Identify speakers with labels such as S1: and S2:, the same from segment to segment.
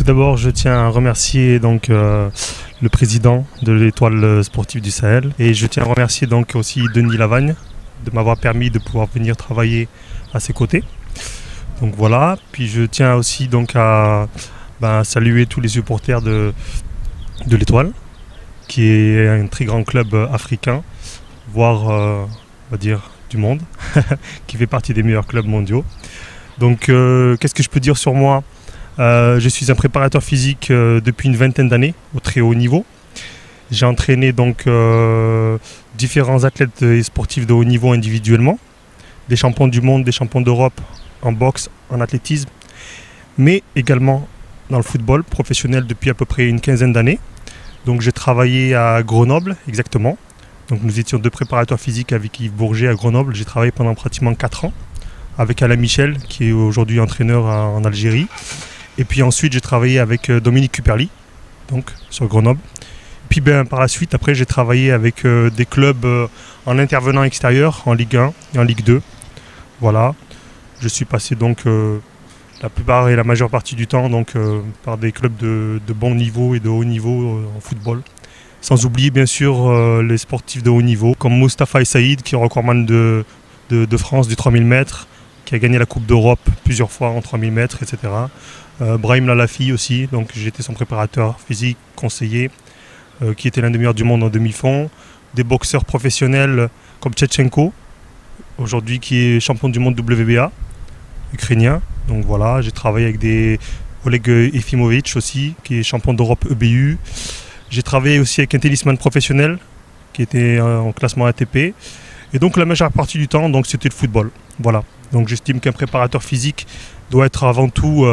S1: Tout d'abord, je tiens à remercier le président de l'Étoile sportive du Sahel et je tiens à remercier donc aussi Denis Lavagne de m'avoir permis de pouvoir venir travailler à ses côtés. Donc voilà, puis je tiens aussi donc à saluer tous les supporters de l'Étoile, qui est un très grand club africain, voire on va dire du monde, qui fait partie des meilleurs clubs mondiaux. Donc qu'est-ce que je peux dire sur moi ? Je suis un préparateur physique depuis une vingtaine d'années au très haut niveau. J'ai entraîné donc différents athlètes et sportifs de haut niveau individuellement, des champions du monde, des champions d'Europe en boxe, en athlétisme, mais également dans le football professionnel depuis à peu près une quinzaine d'années. Donc j'ai travaillé à Grenoble exactement. Donc nous étions deux préparateurs physiques avec Yves Bourget à Grenoble. J'ai travaillé pendant pratiquement 4 ans avec Alain Michel qui est aujourd'hui entraîneur en Algérie. Et puis ensuite, j'ai travaillé avec Dominique Cuperly, donc sur Grenoble. Puis par la suite, après, j'ai travaillé avec des clubs en intervenant extérieur, en Ligue 1 et en Ligue 2. Voilà. Je suis passé donc la plupart et la majeure partie du temps par des clubs de bon niveau et de haut niveau en football. Sans oublier bien sûr les sportifs de haut niveau, comme Moustapha El Saïd, qui est recordman de France du 3000 mètres, qui a gagné la Coupe d'Europe plusieurs fois en 3000 mètres, etc. Brahim Lalafi aussi, donc j'étais son préparateur physique, conseiller, qui était l'un des meilleurs du monde en demi-fond. Des boxeurs professionnels comme Tchetchenko, aujourd'hui qui est champion du monde WBA, ukrainien. Donc voilà, j'ai travaillé avec des Oleg Efimovic aussi, qui est champion d'Europe EBU. J'ai travaillé aussi avec un tennisman professionnel, qui était en classement ATP. Et donc la majeure partie du temps, c'était le football. Voilà. Donc j'estime qu'un préparateur physique doit être avant tout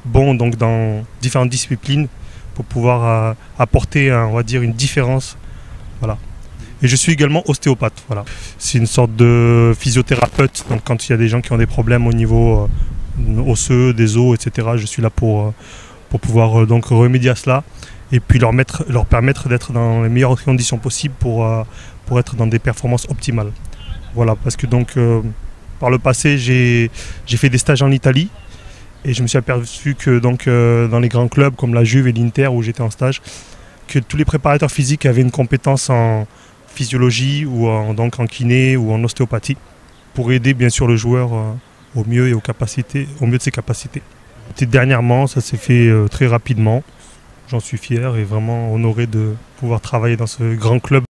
S1: bon dans différentes disciplines pour pouvoir apporter on va dire une différence. Voilà. Et je suis également ostéopathe. Voilà. C'est une sorte de physiothérapeute. Donc quand il y a des gens qui ont des problèmes au niveau osseux, des os, etc., je suis là pour pouvoir remédier à cela et puis leur permettre d'être dans les meilleures conditions possibles pour être dans des performances optimales. Voilà, parce que par le passé, j'ai fait des stages en Italie et je me suis aperçu que dans les grands clubs comme la Juve et l'Inter où j'étais en stage, que tous les préparateurs physiques avaient une compétence en physiologie ou en kiné ou en ostéopathie pour aider bien sûr le joueur au mieux et au mieux de ses capacités. Et dernièrement, ça s'est fait très rapidement. J'en suis fier et vraiment honoré de pouvoir travailler dans ce grand club.